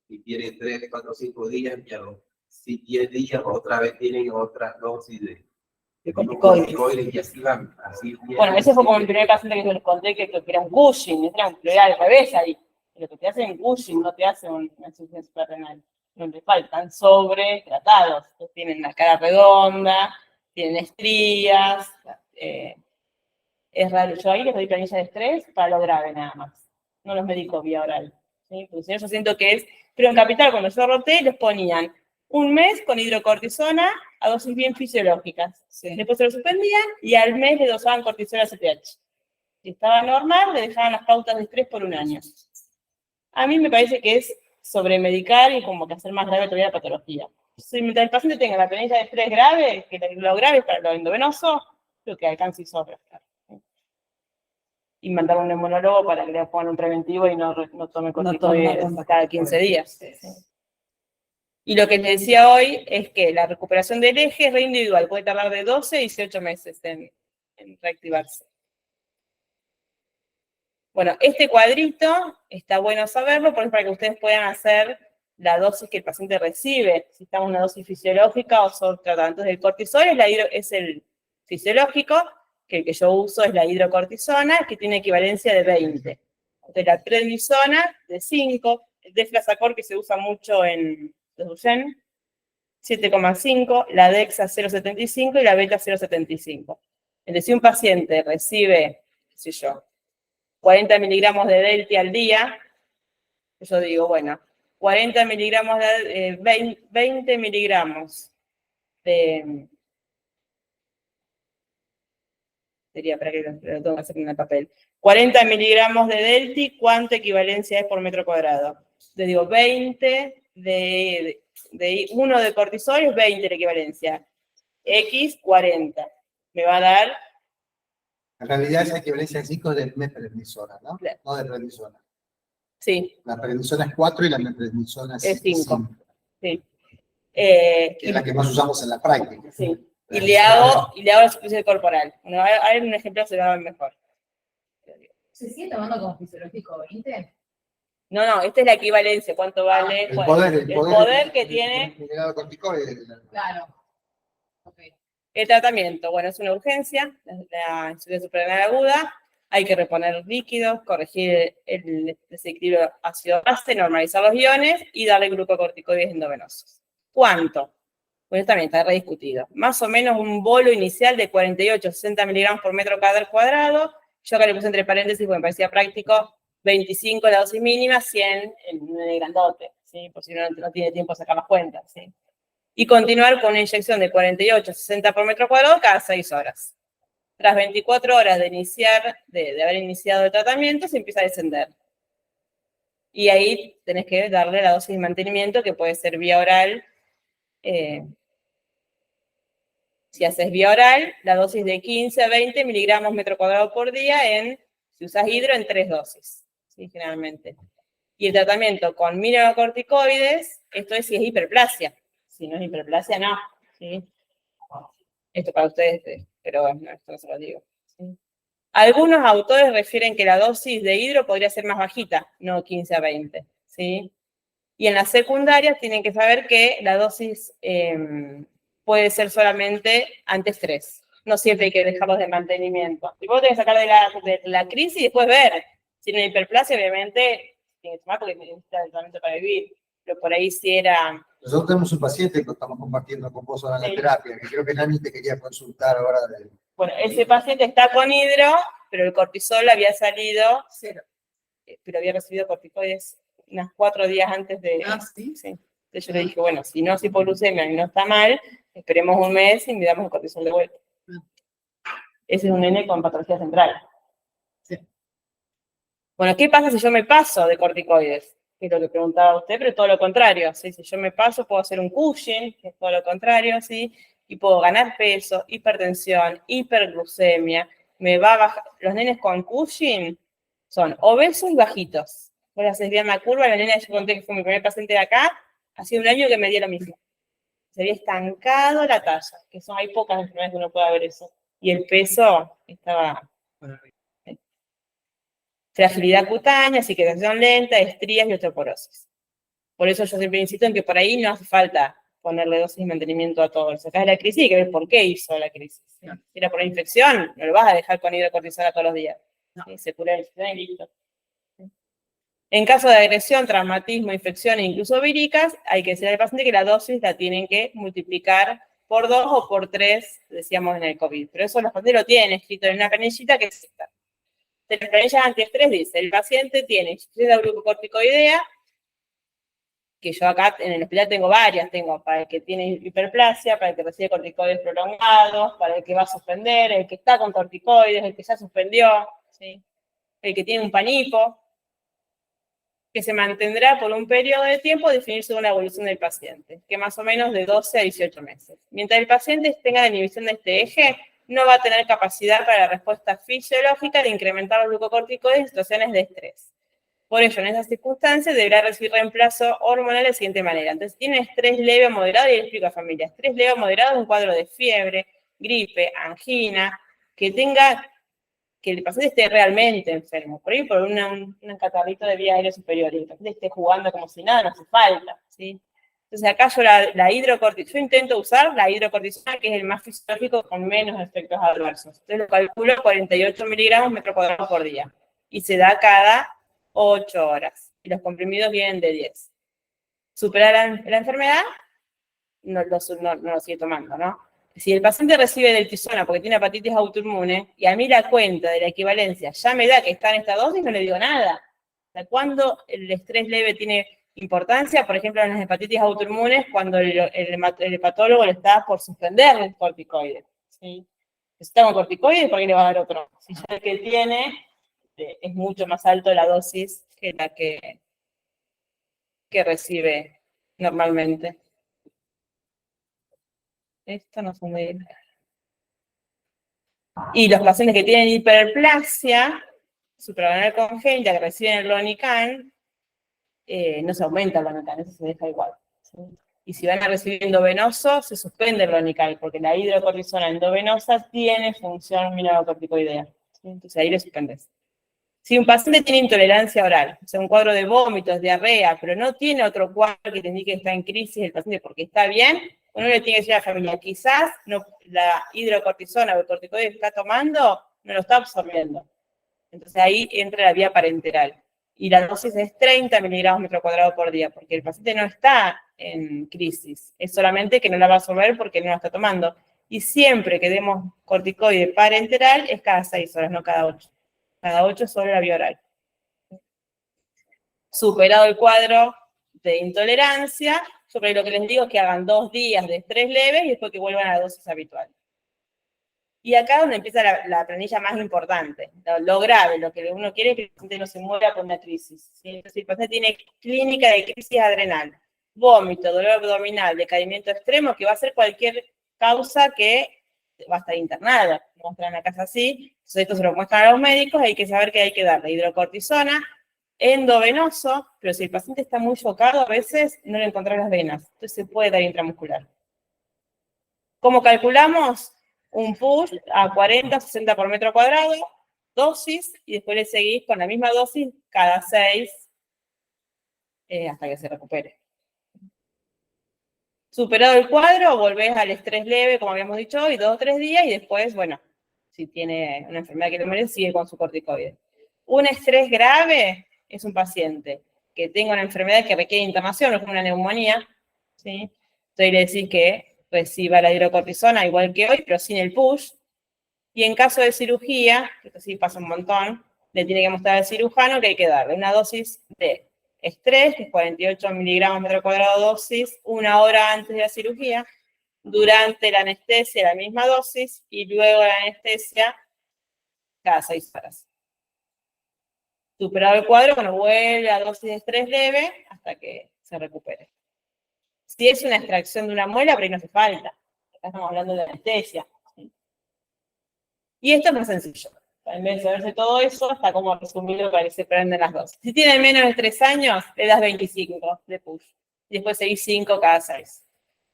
y tiene 3, 4, 5 días, ya no. Si 10 días, otra vez tienen otra dosis de corticoides y así van. Así Bueno, ese fue como mi primer paciente que yo les conté que era un Cushing, era al revés ahí. Lo que te hacen en Cushing no te hacen una insuficiencia suprarrenal. Donde faltan sobretratados. Tienen la cara redonda, tienen estrías. Es raro. Yo ahí les doy planilla de estrés para lo grave nada más. No los medico vía oral. ¿Sí? Porque si no, yo siento que es. Pero en Capital, cuando yo roté, les ponían un mes con hidrocortisona a dosis bien fisiológicas. Sí. Después se lo suspendían y al mes le dosaban cortisona CTH. Si estaba normal, le dejaban las pautas de estrés por un año. A mí me parece que es sobremedicar y como que hacer más grave todavía la patología. Si mientras el paciente tenga la planilla de estrés grave, que lo grave para lo endovenoso, creo que alcanza y sobra. Y mandar a un neumonólogo para que le pongan un preventivo y no tome corticoides cada 15 días. Y lo que les decía hoy es que la recuperación del eje es re individual, puede tardar de 12 a 18 meses en reactivarse. Bueno, este cuadrito está bueno saberlo porque es para que ustedes puedan hacer la dosis que el paciente recibe, si estamos en una dosis fisiológica o sobretratada. Entonces el cortisol es el fisiológico, que el que yo uso es la hidrocortisona, que tiene equivalencia de 20. Entonces la prednisona de 5, el deflazacort que se usa mucho en los Duchenne, 7,5, la Dexa 0,75 y la Beta 0,75. Entonces si un paciente recibe, qué sé yo, 40 miligramos de Delti al día, yo digo, bueno, 40 miligramos de 20 miligramos de... Sería para que lo tengo que hacer en el papel. 40 miligramos de Delti, ¿cuánta equivalencia es por metro cuadrado? Le digo, 20 de 1 de cortisol es 20 la equivalencia. X, 40. Me va a dar... En realidad esa equivalencia de 5 es de meprednisona, ¿no? Claro. No de prednisona. Sí. La prednisona es 4 y la meprednisona es 5. Sí. Que es la que más usamos en la práctica. Sí. Y le hago la superficie corporal. Bueno, hay un ejemplo que se va a ver mejor. ¿Se sigue tomando como fisiológico 20? No, esta es la equivalencia. ¿Cuánto vale? El poder Que tiene el corticoide. Claro. Ok. el tratamiento. Bueno, es una urgencia, la insuficiencia suprarrenal aguda. Hay que reponer líquidos, corregir el desequilibrio ácido-base, normalizar los iones y darle glucocorticoides endovenosos. ¿Cuánto? Pues también está rediscutido. Más o menos un bolo inicial de 48 60 miligramos por metro cuadrado. Yo acá le puse entre paréntesis porque me parecía práctico 25 la dosis mínima, 100 en el grandote, ¿sí? Por si no tiene tiempo de sacar las cuentas, ¿sí? Y continuar con una inyección de 48 60 por metro cuadrado cada 6 horas. Tras 24 horas de haber iniciado el tratamiento, se empieza a descender. Y ahí tenés que darle la dosis de mantenimiento, que puede ser vía oral. Si haces vía oral, la dosis de 15 a 20 miligramos metro cuadrado por día si usas hidro, en 3 dosis, ¿sí? Generalmente. Y el tratamiento con mineralocorticoides, esto es si es hiperplasia. Si no es hiperplasia, no. ¿Sí? Esto para ustedes, pero bueno, esto no se lo digo. ¿Sí? Algunos autores refieren que la dosis de hidro podría ser más bajita, no 15 a 20. ¿Sí? Y en las secundarias tienen que saber que la dosis puede ser solamente ante estrés. No siempre hay que dejarlos de mantenimiento. Y vos tenés que sacar de la crisis y después ver. Si no hay hiperplasia, obviamente, tiene que tomar porque necesita el tratamiento para vivir. Pero por ahí sí era... Nosotros tenemos un paciente que estamos compartiendo con vos ahora en la terapia, que creo que Nani te quería consultar ahora. Bueno, ese paciente está con hidro, pero el cortisol había salido 0. Pero había recibido corticoides unos 4 días antes de... ¿Sí? Sí. Entonces yo le dije, bueno, si no es hipoglucemia y no está mal, esperemos un mes y midamos el cortisol de vuelta. Ese es un nene con patología central. Sí. Bueno, ¿qué pasa si yo me paso de corticoides? Que es lo que preguntaba usted, pero todo lo contrario. ¿Sí? Si yo me paso, puedo hacer un Cushing, que es todo lo contrario, ¿sí? Y puedo ganar peso, hipertensión, hiperglucemia. Me va a bajar. Los nenes con Cushing son obesos y bajitos. Vos le haces bien la curva, la nena, yo conté que fue mi primer paciente de acá, hace un año que me dio lo mismo. Se había estancado la talla, que hay pocas enfermedades que uno pueda ver eso. Y el peso estaba... fragilidad cutánea, cicatrización lenta, estrías y osteoporosis. Por eso yo siempre insisto en que por ahí no hace falta ponerle dosis de mantenimiento a todo. Sacás la crisis y hay que ver por qué hizo la crisis. ¿Sí? Si era por infección, no lo vas a dejar con hidrocortisona todos los días. ¿Sí? Se cura la infección y listo. En caso de agresión, traumatismo, infección e incluso víricas, hay que decirle al paciente que la dosis la tienen que multiplicar por 2 o por 3, decíamos en el COVID. Pero eso los pacientes lo tienen escrito en una planillita que es esta. En la planilla antiestrés dice, el paciente tiene insuficiencia glucocorticoidea, que yo acá en el hospital tengo varias, tengo para el que tiene hiperplasia, para el que recibe corticoides prolongados, para el que va a suspender, el que está con corticoides, el que ya suspendió, ¿sí? El que tiene un panico, que se mantendrá por un periodo de tiempo definir según la evolución del paciente, que más o menos de 12 a 18 meses. Mientras el paciente tenga la inhibición de este eje, no va a tener capacidad para la respuesta fisiológica de incrementar los glucocorticoides en situaciones de estrés. Por ello, en esas circunstancias, deberá recibir reemplazo hormonal de la siguiente manera. Entonces, tiene estrés leve o moderado, y le explico a familia. Estrés leve o moderado es un cuadro de fiebre, gripe, angina, que el paciente esté realmente enfermo. Por ahí, por un catarrito de vías aéreas superiores, y el paciente esté jugando como si nada, no hace falta, ¿sí? Entonces, acá yo la hidrocortisona, yo intento usar la hidrocortisona, que es el más fisiológico con menos efectos adversos. Entonces, lo calculo 48 miligramos metro cuadrado por día. Y se da cada 8 horas. Y los comprimidos vienen de 10. ¿Superar la enfermedad? No lo sigue tomando, ¿no? Si el paciente recibe deltisona porque tiene hepatitis autoinmune, y a mí la cuenta de la equivalencia ya me da que está en esta dosis, no le digo nada. O sea, cuando el estrés leve tiene importancia, por ejemplo, en las hepatitis autoinmunes, cuando el hepatólogo le está por suspender el corticoide. ¿Sí? Si está con corticoide, ¿por qué le va a dar otro? Si ya el que tiene es mucho más alto la dosis que la que recibe normalmente. Esto no fue muy bien. Y los pacientes que tienen hiperplasia suprarrenal congénita, que reciben el Lonican, no se aumenta el Lonican, eso se deja igual. ¿Sí? Y si van a recibir endovenoso, se suspende el Lonican, porque la hidrocortisona endovenosa tiene función mineralocorticoidea. ¿Sí? Entonces ahí le suspendes. Si un paciente tiene intolerancia oral, o sea, un cuadro de vómitos, diarrea, pero no tiene otro cuadro que te indique que está en crisis el paciente porque está bien, uno le tiene que decir a la familia, quizás la hidrocortisona o el corticoide que está tomando no lo está absorbiendo. Entonces ahí entra la vía parenteral. Y la dosis es 30 miligramos metro cuadrado por día, porque el paciente no está en crisis, es solamente que no la va a absorber porque no la está tomando. Y siempre que demos corticoide parenteral es cada 6 horas, no cada 8. Cada 8 sobre la vía oral. Superado el cuadro de intolerancia, sobre lo que les digo es que hagan 2 días de estrés leve y después que vuelvan a la dosis habitual. Y acá es donde empieza la planilla más importante, lo grave, lo que uno quiere es que el paciente no se muera por una crisis. ¿Sí? Entonces, si el paciente tiene clínica de crisis adrenal, vómito, dolor abdominal, decaimiento extremo, que va a ser cualquier causa que va a estar internada, no va a estar en la casa así, entonces esto se lo muestran a los médicos, hay que saber que hay que darle hidrocortisona, endovenoso, pero si el paciente está muy chocado, a veces no le encontramos las venas, entonces se puede dar intramuscular. ¿Cómo calculamos? Un push a 40, 60 por metro cuadrado, dosis, y después le seguís con la misma dosis cada 6 hasta que se recupere. Superado el cuadro, volvés al estrés leve, como habíamos dicho hoy, 2 o 3 días, y después, bueno, si tiene una enfermedad que le merece, sigue con su corticoide. Un estrés grave es un paciente que tenga una enfermedad que requiere internación, no como una neumonía, ¿sí? Entonces le decís que reciba la hidrocortisona igual que hoy, pero sin el push. Y en caso de cirugía, que esto sí pasa un montón, le tiene que mostrar al cirujano que hay que darle una dosis de estrés, que es 48 miligramos metro cuadrado dosis, 1 hora antes de la cirugía, durante la anestesia la misma dosis, y luego de la anestesia cada 6 horas. Superado el cuadro, bueno, vuelve a dosis de estrés leve hasta que se recupere. Si es una extracción de una muela, pero ahí no hace falta. Acá estamos hablando de anestesia. ¿Sí? Y esto es más sencillo. En vez de saberse todo eso, está como resumido para que se prenden las dosis. Si tienen menos de 3 años, le das 25 de push. Y después seguís 5 cada 6.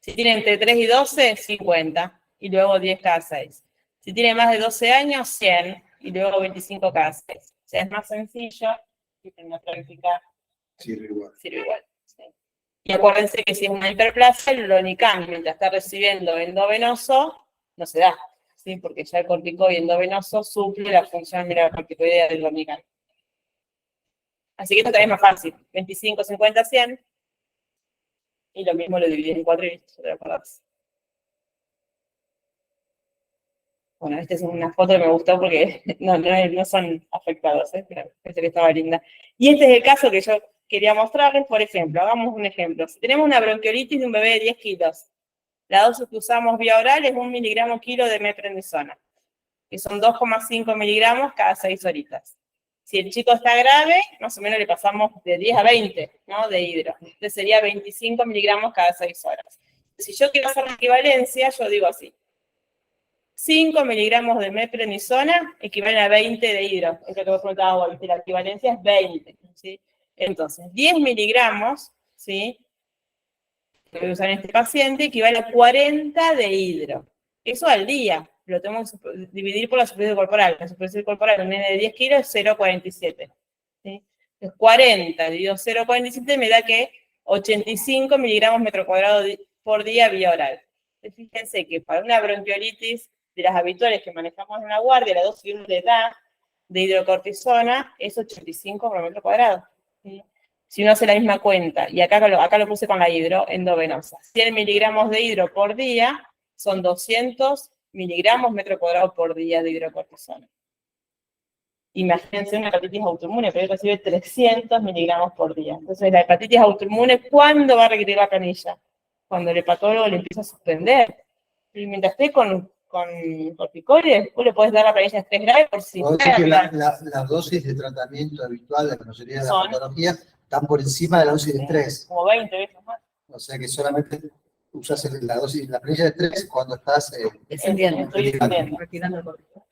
Si tienen entre 3 y 12, 50. Y luego 10 cada 6. Si tienen más de 12 años, 100. Y luego 25 cada 6. sea, es más sencillo que en la práctica Sirve igual. sirve igual. ¿Sí? Y acuérdense que si es una hiperplasia, el Lonicam, mientras está recibiendo endovenoso, no se da, ¿sí? Porque ya el corticoide endovenoso suple la función mineralocorticoidea del Lonicam. Así que esto también es más fácil, 25, 50, 100, y lo mismo lo dividís en 4 y listo, ¿te acordás? Bueno, esta es una foto que me gustó porque no son afectados, pero pensé que estaba linda. Y este es el caso que yo quería mostrarles, por ejemplo, hagamos un ejemplo. Si tenemos una bronquiolitis de un bebé de 10 kilos, la dosis que usamos vía oral es 1 miligramo kilo de meprednisona, que son 2,5 miligramos cada 6 horitas. Si el chico está grave, más o menos le pasamos de 10 a 20, ¿no? De hidro. Entonces sería 25 miligramos cada 6 horas. Si yo quiero hacer la equivalencia, yo digo así. 5 miligramos de meprednisona equivalen a 20 de hidro. Es lo que vos preguntabas, ¿viste? La equivalencia es 20. ¿Sí? Entonces, 10 miligramos, ¿sí? Que voy a usar en este paciente, equivale a 40 de hidro. Eso al día. Lo tenemos que dividir por la superficie corporal. La superficie corporal de un nene de 10 kilos es 0,47. ¿Sí? Entonces, 40 dividido 0,47 me da que 85 miligramos metro cuadrado por día vía oral. Entonces, fíjense que para una bronquiolitis de las habituales que manejamos en la guardia, la dosis que uno le da de hidrocortisona es 85 por metro cuadrado. ¿Sí? Si uno hace la misma cuenta, y acá lo puse con la hidro endovenosa, 100 miligramos de hidro por día son 200 miligramos metro cuadrado por día de hidrocortisona. Imagínense una hepatitis autoinmune, pero recibe 300 miligramos por día. Entonces, la hepatitis autoinmune, ¿cuándo va a requerir la canilla? Cuando el hepatólogo le empieza a suspender. Y mientras esté con corticoides, vos le podés dar la canilla de estrés grave por si... Vos decís que las dosis de tratamiento habitual de la mayoría de la patología están por encima de la dosis de estrés. Como 20 veces más. O sea que solamente usas la dosis, la canilla de estrés cuando estás Descendiendo. Retirando el corticoide.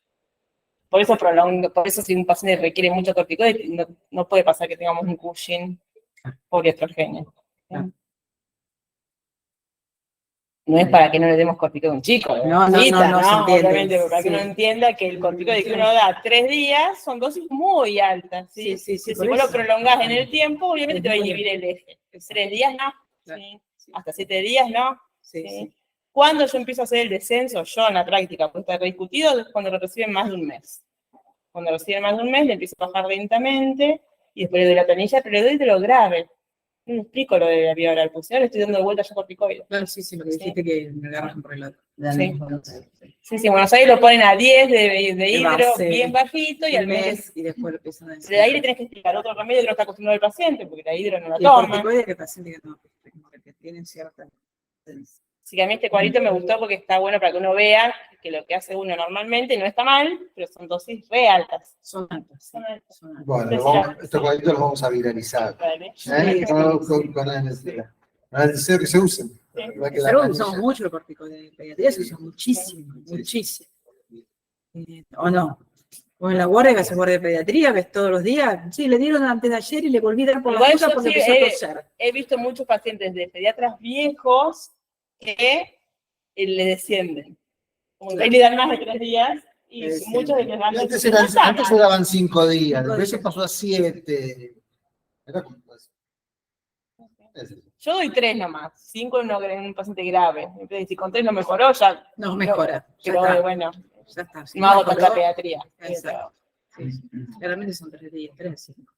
Por eso si un paciente requiere mucho corticoide, no puede pasar que tengamos un Cushing poliestrogénico. No es para que no le demos corticoide a un chico. No, se entiende. Obviamente, para que Sí. uno entienda que el corticoide que uno da 3 días son dosis muy altas. ¿sí? Sí. Si por vos lo eso. prolongás en el tiempo, obviamente te va a inhibir el eje. 3 días no. Claro. ¿Sí? Hasta 7 días no. Sí. ¿Sí? Cuando yo empiezo a hacer el descenso, yo en la práctica, pues está rediscutido, es cuando lo reciben más de un mes. Cuando lo reciben más de un mes, le empiezo a bajar lentamente, y después le doy la canilla, pero le doy de lo grave. No explico lo de la vía oral, pues si no le estoy dando de vuelta yo corticoide. Claro, sí, lo que dijiste que me agarran por el lado. Sí, en Buenos Aires lo ponen a 10 de hidro, base, bien bajito, y al mes. y después lo empiezan a De ahí le tenés que explicar otro remedio que no está acostumbrado el paciente, porque la hidro no la Y el toma. corticoide que paciente que no, que tienen cierta... Así que a mí este cuadrito me gustó porque está bueno para que uno vea que lo que hace uno normalmente no está mal, pero son dosis re altas. Son altas. Son altas. Bueno, estos cuadritos los vamos a viralizar. Vale. Con el deseo que se usen. Va a quedar Pero la usamos canilla. mucho el corticoide de pediatría, se usa muchísimo, muchísimo. ¿O no? O en la guardia, que hace guardia de pediatría, ves todos los días. Sí, le dieron antes de ayer y le volví a dar por la Igual boca yo porque sí empezó a toser. he visto muchos pacientes de pediatras viejos que le descienden. Como que ahí le dan más de 3 días y muchos de ellos dan Antes, no está mal. antes se daban 5 días, 5 después días. se pasó a 7. Era como Yo doy 3 nomás, 5 en un paciente grave. Entonces, si con 3 no mejoró, ya. No, mejora. Ya Pero está. bueno, Ya está. Si no hago mejoró, tanta pediatría. Exacto. Sí. Realmente son 3 días, 3, 5.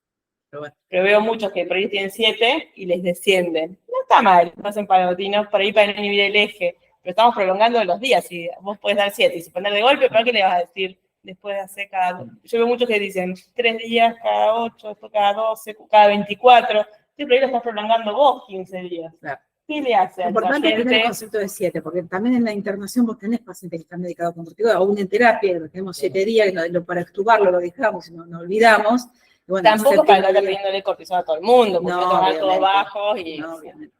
Pero bueno. Pero veo muchos que por ahí tienen 7 y les descienden. No está mal, no hacen palotinos por ahí para no inhibir el eje. Pero estamos prolongando los días. Si vos podés dar 7 y suspender de golpe, ¿para qué le vas a decir después de hacer cada... Yo veo muchos que dicen 3 días, cada 8, después cada 12, cada 24. Sí, pero ahí lo estás prolongando vos 15 días. Claro. ¿Qué le hace Lo al importante es tener el paciente? concepto de 7, porque también en la internación vos tenés pacientes que están medicados con corticoides, aún en terapia, lo tenemos 7 días, para extubarlo lo dejamos, no olvidamos. Y bueno, Tampoco para estar 7 días. pidiéndole cortisona a todo el mundo, porque No, no tomar todos obviamente. bajos y... No, obviamente.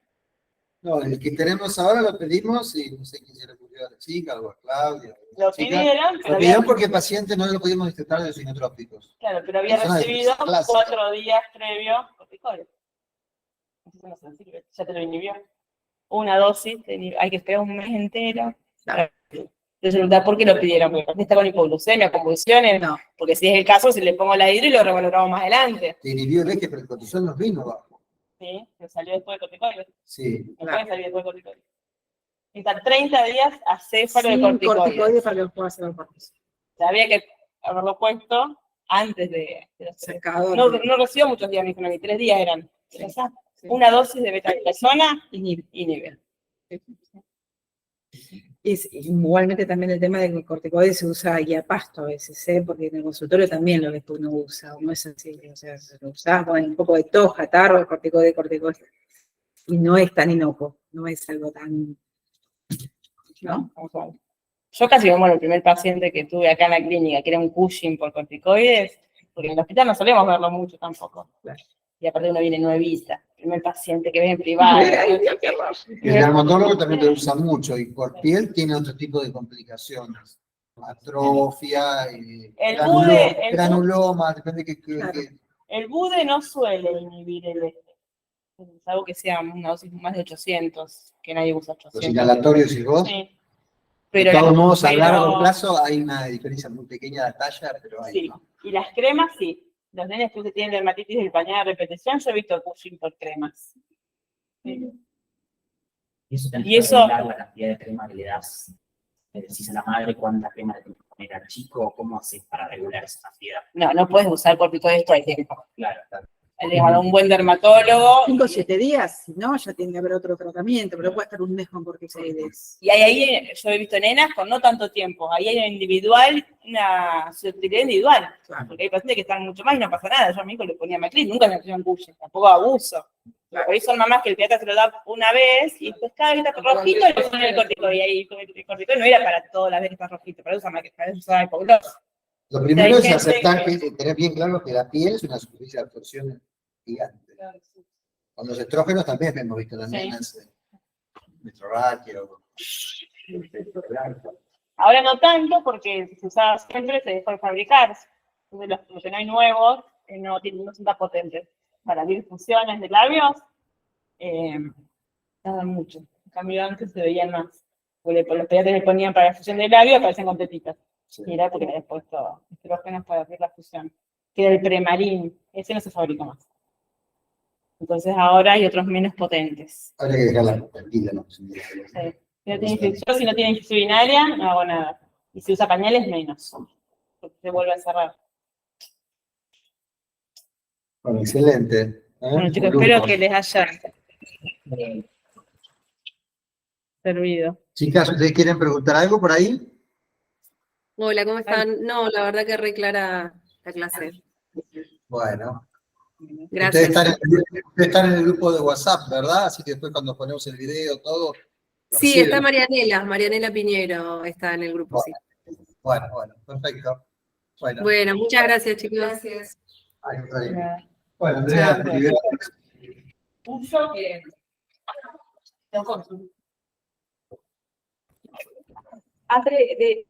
No, el que tenemos ahora lo pedimos y no sé quién se le ocurrió a la chica o a Claudia. Lo Chica. pidieron, pero Lo pidieron porque el paciente no lo podíamos detectar de los sinotrópicos. claro, pero había Persona de recibido clase. 4 días previo corticoides. Entonces no se sirve, ya te lo inhibió. Una dosis, hay que esperar un mes entero. Claro. Te Entonces preguntaba por qué lo pidieron, porque está con hipoglucemia, convulsiones, No. porque si es el caso, si le pongo la hidro y lo revaloramos más adelante. Te inhibió el eje, pero el cortisol nos vino bajo. ¿Sí? Que salió después de corticoides. Sí. No Claro. puede salir después de corticoides. Está 30 días a céfalo de Sin corticoides. corticoides para que los pueda hacer el cortisol. O sea, había que haberlo puesto antes de los Sacador. no recibió muchos días, me dijeron, ni 3 días eran. Sí. Sí. Una dosis de betagliflozona Inhibe. inhibe. Igualmente también el tema del corticoide se usa guiapasto a veces, ¿eh? Porque en el consultorio también lo ves que uno usa, no es así, o sea, se lo usás con un poco de toja, tarro, corticoide, y no es tan inocuo, no es algo tan, ¿no? Vamos a ver. Yo casi como el primer paciente que tuve acá en la clínica, que era un Cushing por corticoides, porque en el hospital no solemos verlo mucho tampoco. Claro. Y aparte uno viene nuevita, primer paciente que ve en privado. El dermatólogo también lo usa mucho y por piel tiene otro tipo de complicaciones. Atrofia, El bude- granuloma, depende de Claro. El BUDE no suele inhibir el eje. Es algo que sea una dosis más de 800, que nadie usa los 800. inhalatorios y vos. Sí. De Pero todos la- modos, a pero- largo plazo hay una diferencia muy pequeña de talla, pero hay. Sí. ¿no? Y las cremas, sí. Los nenes que tienen dermatitis del pañal de repetición, yo he visto Cushing por cremas. Sí. Y Y eso eso- tenés que regular la cantidad de crema que le das. Le decís a la madre cuánta crema le tenés que poner al chico, cómo haces para regular esa cantidad. No puedes usar corticoides todo el tiempo. Claro, claro. Hay que llamar a un buen dermatólogo. 5 o 7 días, si no, ya tiene que haber otro tratamiento, pero puede estar un mes con corticoides. Y ahí yo he visto nenas con no tanto tiempo. Ahí hay una susceptibilidad individual. Claro. Porque hay pacientes que están mucho más y no pasa nada. Yo a mi hijo le ponía Maclin, nunca me pusieron Cushing, tampoco abuso. Por ahí son mamás que el pediatra se lo da una vez y después cada vez que está rojito le ponen el corticoide. Y ahí el corticoide no era para todas las veces que está rojito, para eso usa hipogloss. Lo primero Hay es gente aceptar que- tener bien claro que la piel es una superficie de absorción gigante. Con los estrógenos también hemos visto las Sí. nenas metrorráqueo. Ahora no tanto porque se usaba siempre, se dejó de fabricar. Entonces los que no hay nuevos no son tan potentes. Para abrir fusiones de labios, tardan mucho. En cambio antes se veían más. Porque los pediatras le ponían para la fusión de labios, aparecen con tetitas. Y era porque le habían puesto estrógenos para abrir la fusión. Que era el Premarin, ese no se fabrica más. Entonces ahora hay otros menos potentes. Habría que dejarla tranquila, ¿no? Sí. Si no tiene infección, si no tiene infección urinaria, no hago nada. Y si usa pañales, menos. Porque se vuelve a cerrar. Bueno, excelente. Bueno, chicos, espero que les haya servido. Chicas, ¿ustedes quieren preguntar algo por ahí? Hola, ¿cómo están? No, la verdad que re clara la clase. Bueno. Gracias. Ustedes están en el grupo de WhatsApp, ¿verdad? Así que después cuando ponemos el video, todo. lo Sí, reciben. está Marianela Piñero, está en el grupo, sí. Bueno, perfecto. Bueno, Bueno, muchas gracias, chicos. Gracias. ahí está bien. Bueno, Andrea, te libero. Uso que... Antes de